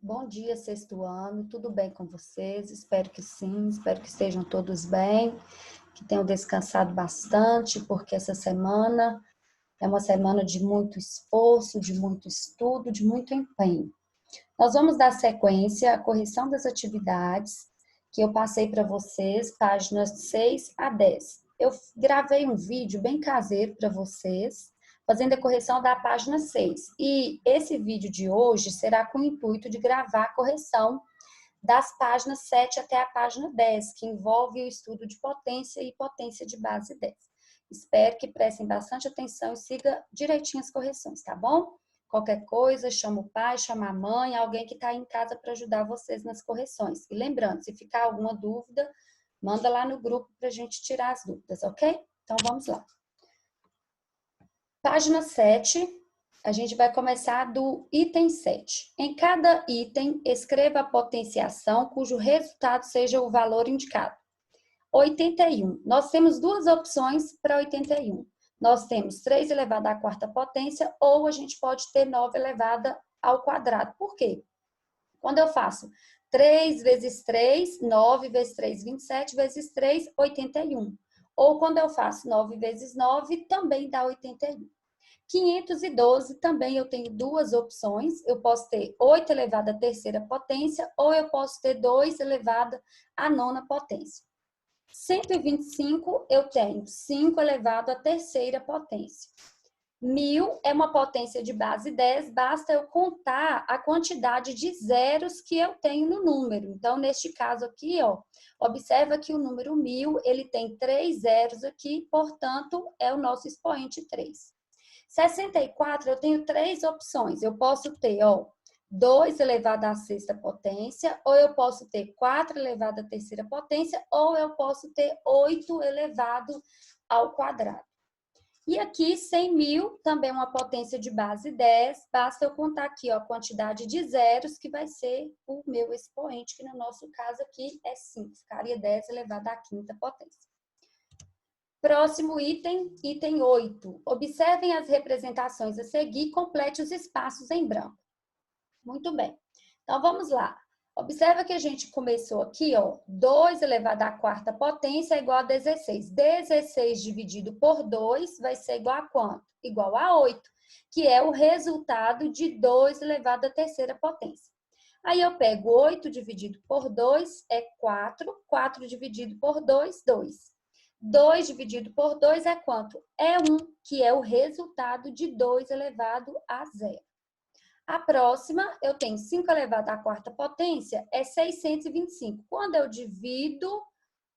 Bom dia, sexto ano. Tudo bem com vocês? Espero que sim, espero que estejam todos bem, que tenham descansado bastante, porque essa semana é uma semana de muito esforço, de muito estudo, de muito empenho. Nós vamos dar sequência à correção das atividades que eu passei para vocês, páginas 6 a 10. Eu gravei um vídeo bem caseiro para vocês, fazendo a correção da página 6. E esse vídeo de hoje será com o intuito de gravar a correção das páginas 7 até a página 10, que envolve o estudo de potência e potência de base 10. Espero que prestem bastante atenção e siga direitinho as correções, tá bom? Qualquer coisa, chama o pai, chama a mãe, alguém que está aí em casa para ajudar vocês nas correções. E lembrando, se ficar alguma dúvida, manda lá no grupo para a gente tirar as dúvidas, ok? Então vamos lá. Página 7, a gente vai começar do item 7. Em cada item, escreva a potenciação cujo resultado seja o valor indicado. 81. Nós temos duas opções para 81. Nós temos 3 elevado à quarta potência ou a gente pode ter 9 elevada ao quadrado. Por quê? Quando eu faço 3 vezes 3, 9 vezes 3, 27, vezes 3, 81. Ou quando eu faço 9 vezes 9, também dá 81. 512 também eu tenho duas opções. Eu posso ter 8 elevado à terceira potência ou eu posso ter 2 elevado à nona potência. 125 eu tenho 5 elevado à terceira potência. 1000 é uma potência de base 10, basta eu contar a quantidade de zeros que eu tenho no número. Então, neste caso aqui, ó, observa que o número 1000, ele tem 3 zeros aqui, portanto, é o nosso expoente 3. 64, eu tenho 3 opções. Eu posso ter, ó, 2 elevado à sexta potência, ou eu posso ter 4 elevado à terceira potência, ou eu posso ter 8 elevado ao quadrado. E aqui, 100.000, também uma potência de base 10, basta eu contar aqui, ó, a quantidade de zeros, que vai ser o meu expoente, que no nosso caso aqui é 5, ficaria 10 elevado à quinta potência. Próximo item, item 8. Observem as representações a seguir, complete os espaços em branco. Muito bem. Então, vamos lá. Observa que a gente começou aqui, ó, 2 elevado à quarta potência é igual a 16. 16 dividido por 2 vai ser igual a quanto? Igual a 8, que é o resultado de 2 elevado à terceira potência. Aí eu pego 8 dividido por 2 é 4, 4 dividido por 2, 2. 2 dividido por 2 é quanto? É 1, que é o resultado de 2 elevado a 0. A próxima, eu tenho 5 elevado à quarta potência, é 625. Quando eu divido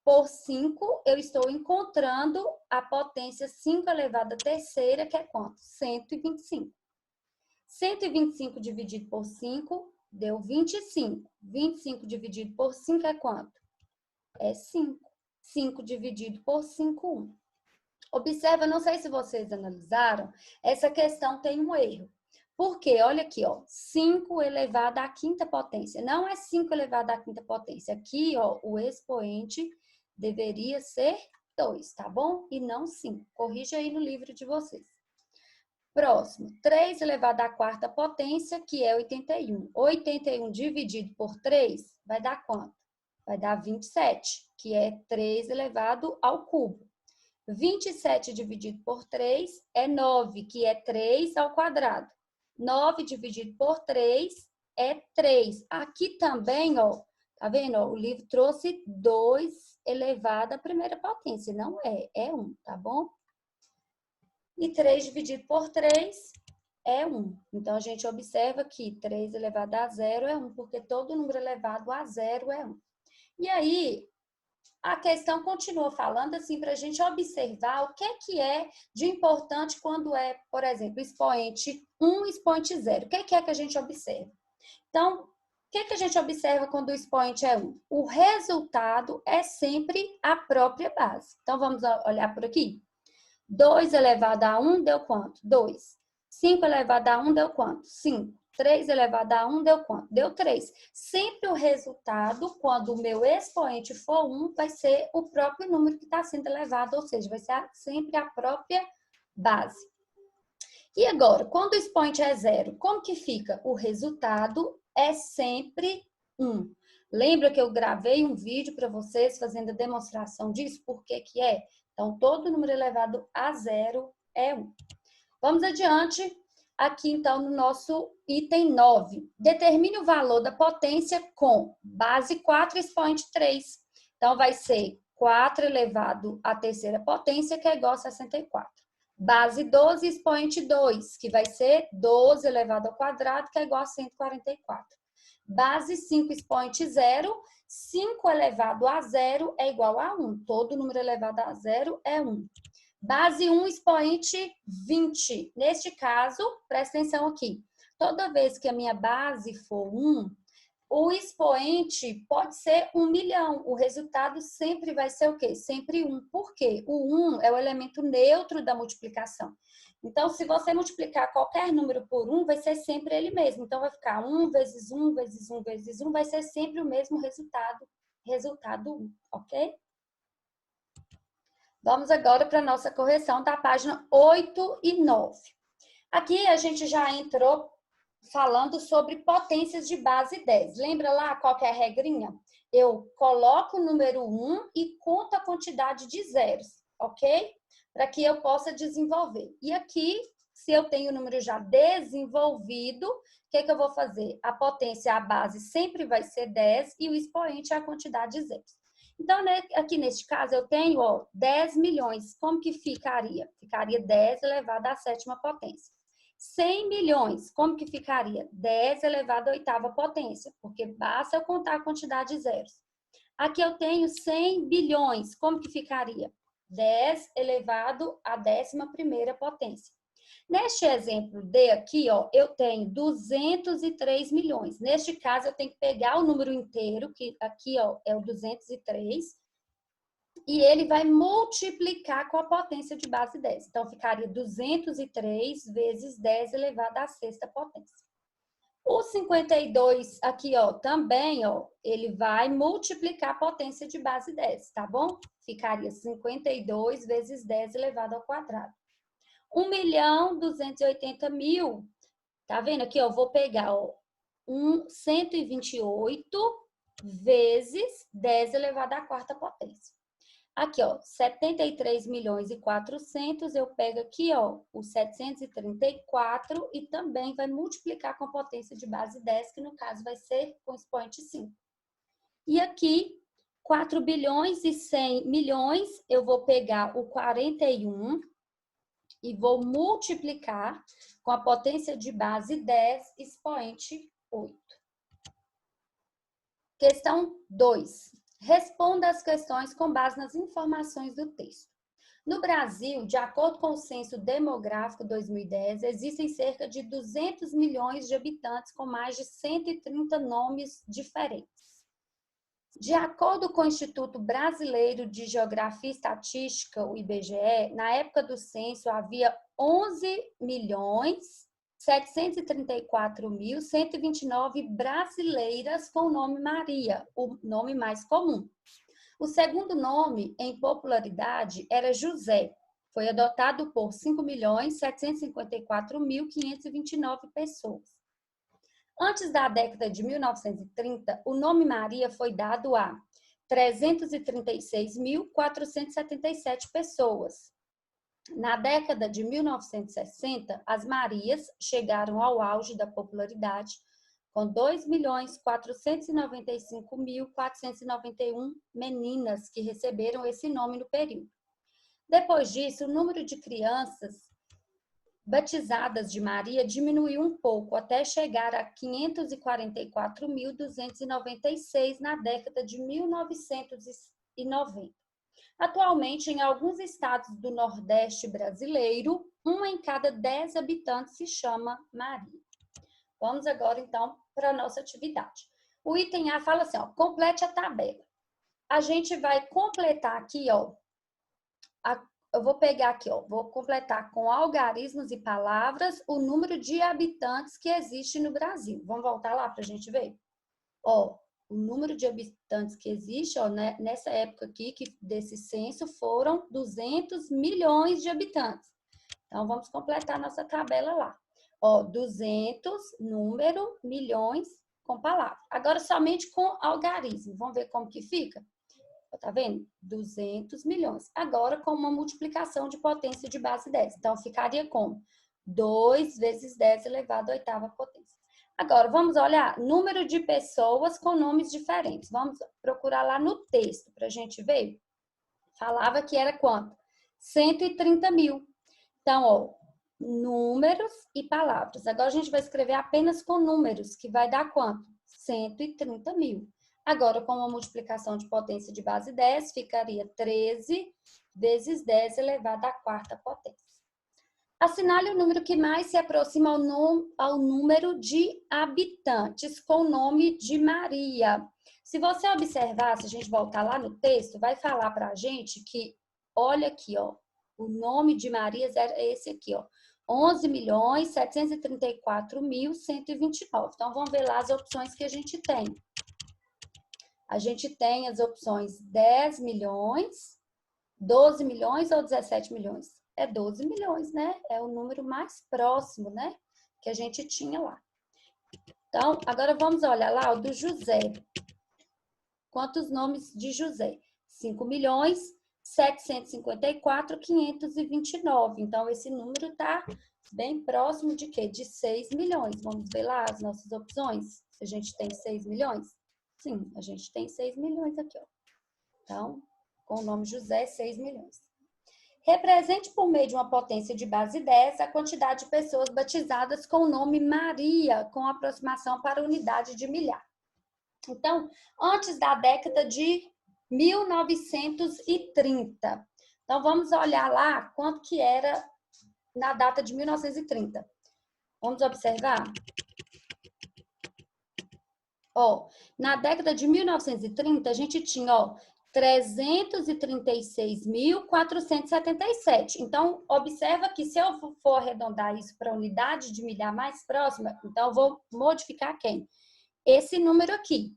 por 5, eu estou encontrando a potência 5 elevado à terceira, que é quanto? 125. 125 dividido por 5 deu 25. 25 dividido por 5 é quanto? É 5. 5 dividido por 5, 1. Observa, não sei se vocês analisaram, essa questão tem um erro. Porque, olha aqui, ó, 5 elevado à quinta potência. Não é 5 elevado à quinta potência. Aqui, ó, o expoente deveria ser 2, tá bom? E não 5. Corrija aí no livro de vocês. Próximo, 3 elevado à quarta potência, que é 81. 81 dividido por 3 vai dar quanto? Vai dar 27, que é 3 elevado ao cubo. 27 dividido por 3 é 9, que é 3 ao quadrado. 9 dividido por 3 é 3. Aqui também, ó, tá vendo? Ó, o livro trouxe 2 elevado à primeira potência. Não é, é 1, tá bom? E 3 dividido por 3 é 1. Então, a gente observa que 3 elevado a 0 é 1, porque todo número elevado a 0 é 1. E aí, a questão continua falando assim para a gente observar o que é de importante quando é, por exemplo, expoente 1, expoente 0. O que é que a gente observa? Então, o que a gente observa quando o expoente é 1? O resultado é sempre a própria base. Então, vamos olhar por aqui? 2 elevado a 1 deu quanto? 2. 5 elevado a 1 deu quanto? 5. 3 elevado a 1 deu quanto? Deu 3. Sempre o resultado, quando o meu expoente for 1, vai ser o próprio número que está sendo elevado, ou seja, vai ser sempre a própria base. E agora, quando o expoente é 0, como que fica? O resultado é sempre 1. Lembra que eu gravei um vídeo para vocês fazendo a demonstração disso? Por que que é? Então, todo número elevado a 0 é 1. Vamos adiante. Aqui, então, no nosso item 9. Determine o valor da potência com base 4 expoente 3. Então, vai ser 4 elevado à terceira potência, que é igual a 64. Base 12 expoente 2, que vai ser 12 elevado ao quadrado, que é igual a 144. Base 5 expoente 0, 5 elevado a 0 é igual a 1. Todo número elevado a 0 é 1. Base 1 expoente 20. Neste caso, presta atenção aqui. Toda vez que a minha base for 1, o expoente pode ser 1 milhão. O resultado sempre vai ser o quê? Sempre 1. Por quê? O 1 é o elemento neutro da multiplicação. Então, se você multiplicar qualquer número por 1, vai ser sempre ele mesmo. Então, vai ficar 1 vezes 1 vezes 1 vezes 1, vai ser sempre o mesmo resultado. Resultado 1, ok? Vamos agora para a nossa correção da página 8 e 9. Aqui a gente já entrou falando sobre potências de base 10. Lembra lá qual que é a regrinha? Eu coloco o número 1 e conto a quantidade de zeros, ok? Para que eu possa desenvolver. E aqui, se eu tenho o número já desenvolvido, o que que eu vou fazer? A potência, a base, sempre vai ser 10 e o expoente é a quantidade de zeros. Então, né, aqui neste caso, eu tenho 10 milhões. Como que ficaria? Ficaria 10 elevado à sétima potência. 100 milhões. Como que ficaria? 10 elevado à oitava potência, porque basta eu contar a quantidade de zeros. Aqui eu tenho 100 bilhões. Como que ficaria? 10 elevado à 11ª potência. Neste exemplo D aqui, eu tenho 203 milhões. Neste caso, eu tenho que pegar o número inteiro, que aqui, é o 203, e ele vai multiplicar com a potência de base 10. Então, ficaria 203 vezes 10 elevado à sexta potência. O 52 aqui, também, ele vai multiplicar a potência de base 10, tá bom? Ficaria 52 vezes 10 elevado ao quadrado. 1.280.000, tá vendo aqui, eu vou pegar, 128 vezes 10 elevado à quarta potência. Aqui, 73 milhões e 400, eu pego aqui, o 734 e também vai multiplicar com a potência de base 10, que no caso vai ser com expoente 5. E aqui, 4 bilhões e 100 milhões, eu vou pegar o 41 e vou multiplicar com a potência de base 10, expoente 8. Questão 2. Responda as questões com base nas informações do texto. No Brasil, de acordo com o Censo Demográfico 2010, existem cerca de 200 milhões de habitantes com mais de 130 nomes diferentes. De acordo com o Instituto Brasileiro de Geografia e Estatística, o IBGE, na época do censo havia 11.734.129 brasileiras com o nome Maria, o nome mais comum. O segundo nome em popularidade era José. Foi adotado por 5.754.529 pessoas. Antes da década de 1930, o nome Maria foi dado a 336.477 pessoas. Na década de 1960, as Marias chegaram ao auge da popularidade, com 2.495.491 meninas que receberam esse nome no período. Depois disso, o número de crianças batizadas de Maria diminuiu um pouco, até chegar a 544.296 na década de 1990. Atualmente, em alguns estados do Nordeste brasileiro, 1 em cada 10 habitantes se chama Maria. Vamos agora, então, para a nossa atividade. O item A fala assim, complete a tabela. A gente vai completar aqui, eu vou pegar aqui, vou completar com algarismos e palavras o número de habitantes que existe no Brasil. Vamos voltar lá para a gente ver? O número de habitantes que existe, né, nessa época aqui desse censo foram 200 milhões de habitantes. Então, vamos completar nossa tabela lá. 200, número, milhões, com palavra. Agora, somente com algarismo. Vamos ver como que fica? Tá vendo? 200 milhões. Agora, com uma multiplicação de potência de base 10. Então, ficaria como? 2 vezes 10 elevado à oitava potência. Agora, vamos olhar número de pessoas com nomes diferentes. Vamos procurar lá no texto para a gente ver. Falava que era quanto? 130 mil. Então, ó, números e palavras. Agora, a gente vai escrever apenas com números, que vai dar quanto? 130 mil. Agora, com uma multiplicação de potência de base 10, ficaria 13 vezes 10 elevado à quarta potência. Assinale o número que mais se aproxima ao número de habitantes com o nome de Maria. Se você observar, se a gente voltar lá no texto, vai falar para a gente que, olha aqui, ó, o nome de Maria era esse aqui, ó, 11.734.129. Então, vamos ver lá as opções que a gente tem. A gente tem as opções 10 milhões, 12 milhões ou 17 milhões? É 12 milhões, né? É o número mais próximo, né? Que a gente tinha lá. Então, agora vamos olhar lá o do José. Quantos nomes de José? 5 milhões, 754.529. Então, esse número está bem próximo de quê? De 6 milhões. Vamos ver lá as nossas opções. Se a gente tem 6 milhões? Sim, a gente tem 6 milhões aqui, ó. Então, com o nome José, 6 milhões. Represente por meio de uma potência de base 10 a quantidade de pessoas batizadas com o nome Maria, com aproximação para a unidade de milhar. Então, antes da década de 1930. Então, vamos olhar lá quanto que era na data de 1930. Vamos observar? Ó, na década de 1930, a gente tinha, ó, 336.477. Então, observa que se eu for arredondar isso para a unidade de milhar mais próxima, então eu vou modificar quem? Esse número aqui.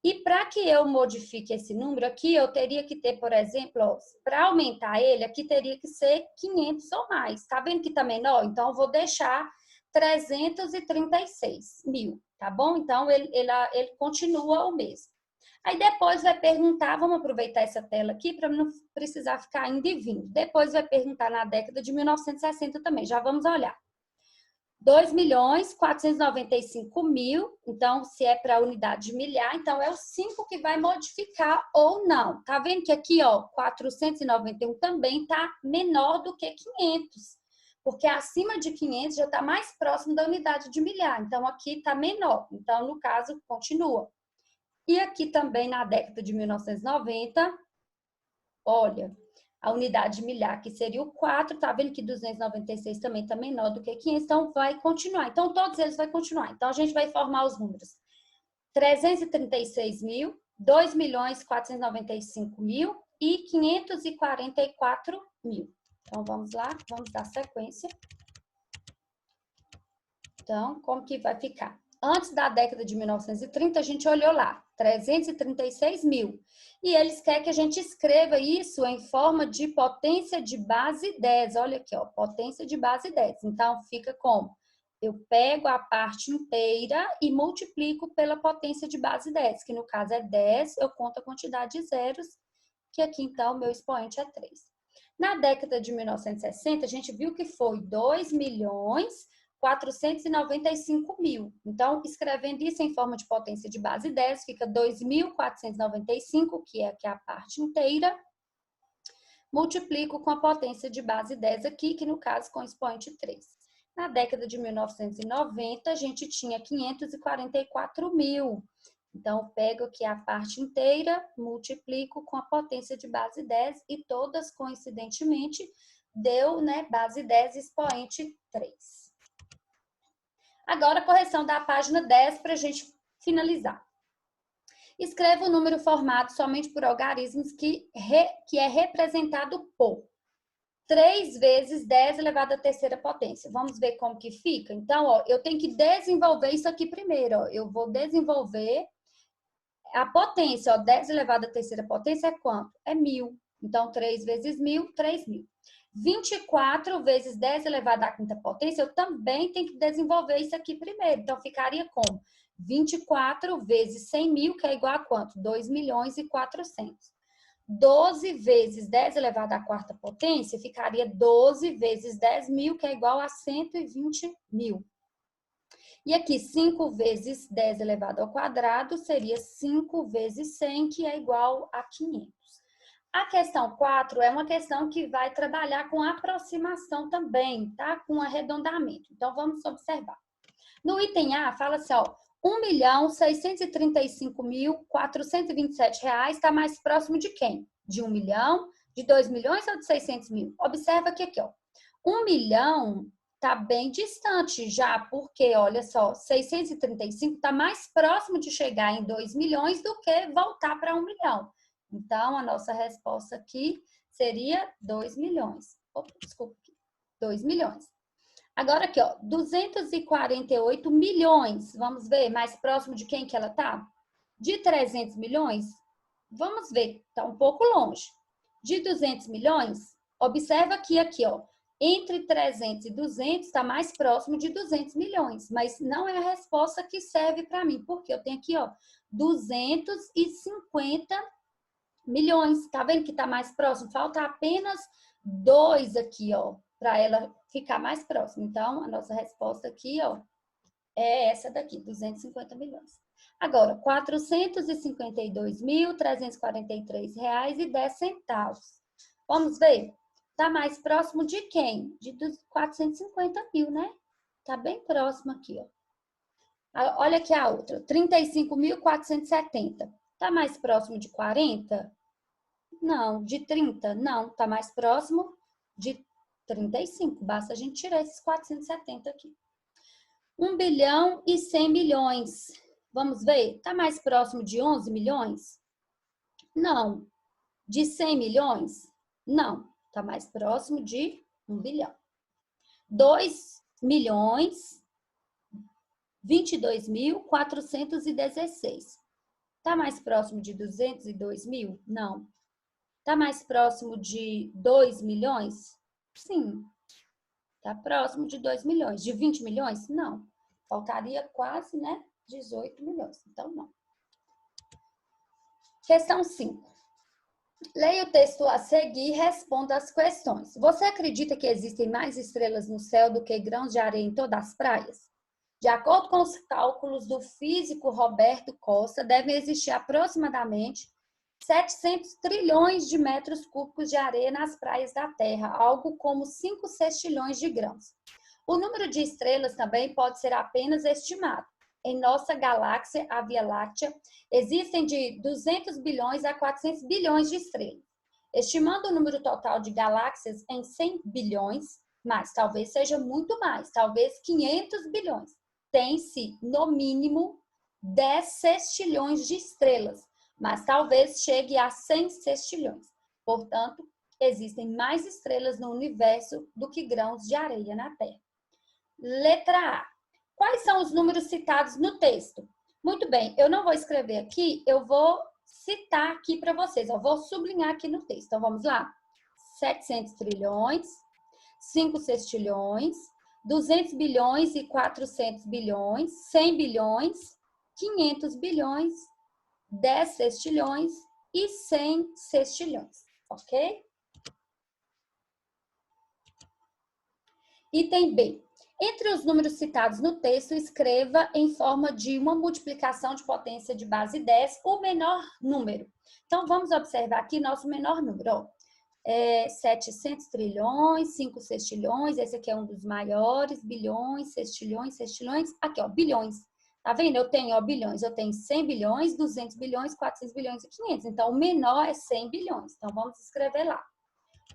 E para que eu modifique esse número aqui, eu teria que ter, por exemplo, para aumentar ele, aqui teria que ser 500 ou mais. Tá vendo que tá menor? Então, eu vou deixar 336 mil, tá bom? Então, ele continua o mesmo. Aí, depois vai perguntar, vamos aproveitar essa tela aqui para não precisar ficar indo e vindo. Depois vai perguntar na década de 1960 também, já vamos olhar. 2.495.000, então, se é para a unidade de milhar, então é o 5 que vai modificar ou não. Tá vendo que aqui, ó, 491 também tá menor do que 500, porque acima de 500 já está mais próximo da unidade de milhar, então aqui tá menor, então no caso continua. E aqui também na década de 1990, olha, a unidade de milhar, que seria o 4, tá vendo que 296 também está menor do que 500, então vai continuar. Então, todos eles vão continuar. Então, a gente vai formar os números. 336 mil, 2.495.000 e 544 mil. Então, vamos lá, vamos dar sequência. Então, como que vai ficar? Antes da década de 1930, a gente olhou lá, 336 mil. E eles querem que a gente escreva isso em forma de potência de base 10. Olha aqui, ó, potência de base 10. Então, fica como? Eu pego a parte inteira e multiplico pela potência de base 10, que no caso é 10, eu conto a quantidade de zeros, que aqui, então, o meu expoente é 3. Na década de 1960, a gente viu que foi 2.495.000. Então, escrevendo isso em forma de potência de base 10, fica 2.495, que é aqui a parte inteira, multiplico com a potência de base 10 aqui, que no caso com expoente 3. Na década de 1990, a gente tinha 544 mil. Então, pego aqui a parte inteira, multiplico com a potência de base 10 e todas, coincidentemente, deu, né, base 10 expoente 3. Agora, correção da página 10 para a gente finalizar. Escreva o número formado somente por algarismos que é representado por 3 vezes 10 elevado à terceira potência. Vamos ver como que fica? Então, ó, eu tenho que desenvolver isso aqui primeiro. Ó. Eu vou desenvolver a potência. Ó, 10 elevado à terceira potência é quanto? É 1.000. Então, 3 vezes 1.000, 3.000. 24 vezes 10 elevado à quinta potência, eu também tenho que desenvolver isso aqui primeiro. Então, ficaria como? 24 vezes 100 mil, que é igual a quanto? 2 milhões e 400. 12 vezes 10 elevado à quarta potência ficaria 12 vezes 10 mil, que é igual a 120 mil. E aqui, 5 vezes 10 elevado ao quadrado seria 5 vezes 100, que é igual a 500. A questão 4 é uma questão que vai trabalhar com aproximação também, tá? Com arredondamento. Então, vamos observar. No item A, fala assim, ó, R$ 1.635.427 está mais próximo de quem? De 1 milhão, de 2 milhões ou de 600 mil? Observa aqui, ó. 1 milhão está bem distante já, porque, olha só, 635 está mais próximo de chegar em 2 milhões do que voltar para 1 milhão. Então, a nossa resposta aqui seria 2 milhões. Opa, desculpa, 2 milhões. Agora aqui, ó, 248 milhões. Vamos ver mais próximo de quem que ela tá? De 300 milhões? Vamos ver, tá um pouco longe. De 200 milhões? Observa que aqui, ó, entre 300 e 200 está mais próximo de 200 milhões, mas não é a resposta que serve para mim, porque eu tenho aqui, ó, 250 milhões. Tá vendo que tá mais próximo? Falta apenas 2 aqui, ó, para ela ficar mais próxima. Então, a nossa resposta aqui, ó, é essa daqui, 250 milhões. Agora, R$ 452.343,10. Vamos ver? Tá mais próximo de quem? De 450 mil, né? Tá bem próximo aqui, ó. Olha aqui a outra, 35.470. Tá mais próximo de 40? Não. De 30? Não. Tá mais próximo de 35. Basta a gente tirar esses 470 aqui. 1 bilhão e 100 milhões. Vamos ver? Tá mais próximo de 11 milhões? Não. De 100 milhões? Não. Tá mais próximo de 1 bilhão. 2 milhões 22.416. Tá mais próximo de 202 mil? Não. Tá mais próximo de 2 milhões? Sim. Tá próximo de 2 milhões. De 20 milhões? Não. Faltaria quase, né? 18 milhões. Então, não. Questão 5. Leia o texto a seguir e responda as questões. Você acredita que existem mais estrelas no céu do que grãos de areia em todas as praias? De acordo com os cálculos do físico Roberto Costa, devem existir aproximadamente 700 trilhões de metros cúbicos de areia nas praias da Terra, algo como 5 sextilhões de grãos. O número de estrelas também pode ser apenas estimado. Em nossa galáxia, a Via Láctea, existem de 200 bilhões a 400 bilhões de estrelas. Estimando o número total de galáxias em 100 bilhões, mas talvez seja muito mais, talvez 500 bilhões. Tem-se, no mínimo, 10 sextilhões de estrelas, mas talvez chegue a 100 sextilhões. Portanto, existem mais estrelas no universo do que grãos de areia na Terra. Letra A. Quais são os números citados no texto? Muito bem, eu não vou escrever aqui, eu vou citar aqui para vocês. Eu vou sublinhar aqui no texto. Então, vamos lá. 700 trilhões, 5 sextilhões, 200 bilhões e 400 bilhões, 100 bilhões, 500 bilhões, 10 sextilhões e 100 sextilhões, ok? Item B. Entre os números citados no texto, escreva em forma de uma multiplicação de potência de base 10 o menor número. Então, vamos observar aqui nosso menor número. Ó. 700 trilhões, 5 sextilhões, esse aqui é um dos maiores, bilhões, sextilhões, aqui ó, bilhões. Tá vendo? Eu tenho, ó, bilhões, eu tenho 100 bilhões, 200 bilhões, 400 bilhões e 500. Então, o menor é 100 bilhões. Então, vamos escrever lá.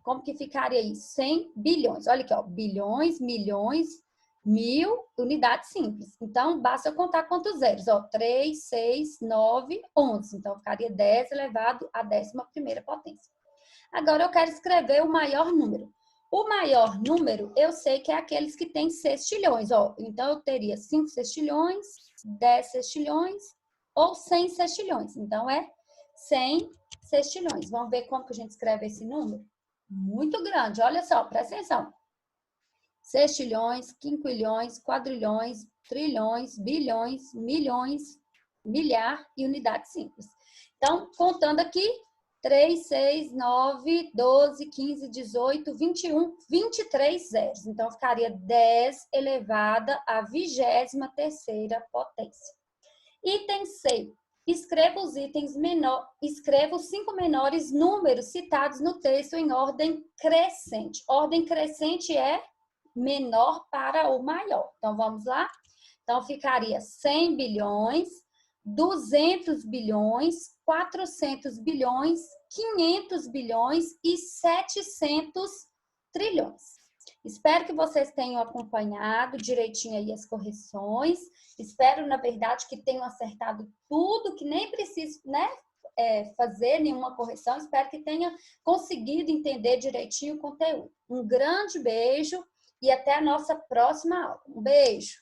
Como que ficaria isso? 100 bilhões. Olha aqui, ó, bilhões, milhões, mil, unidade simples. Então, basta contar quantos zeros, ó, 3, 6, 9, 11. Então, ficaria 10 elevado à 11ª potência. Agora, eu quero escrever o maior número. O maior número, eu sei que é aqueles que têm sextilhões, ó. Então, eu teria 5 sextilhões, 10 sextilhões ou 100 sextilhões. Então, é 100 sextilhões. Vamos ver como que a gente escreve esse número? Muito grande. Olha só, presta atenção. sextilhões, quinquilhões, quadrilhões, trilhões, bilhões, milhões, milhar e unidade simples. Então, contando aqui, 3, 6, 9, 12, 15, 18, 21, 23 zeros. Então, ficaria 10 elevada à 23ª potência. Item C. Escreva os itens escreva os 5 menores números citados no texto em ordem crescente. Ordem crescente é menor para o maior. Então, vamos lá? Então, ficaria 100 bilhões, 200 bilhões, 400 bilhões, 500 bilhões e 700 trilhões. Espero que vocês tenham acompanhado direitinho aí as correções. Espero, na verdade, que tenham acertado tudo, que nem preciso, né, fazer nenhuma correção. Espero que tenha conseguido entender direitinho o conteúdo. Um grande beijo e até a nossa próxima aula. Um beijo!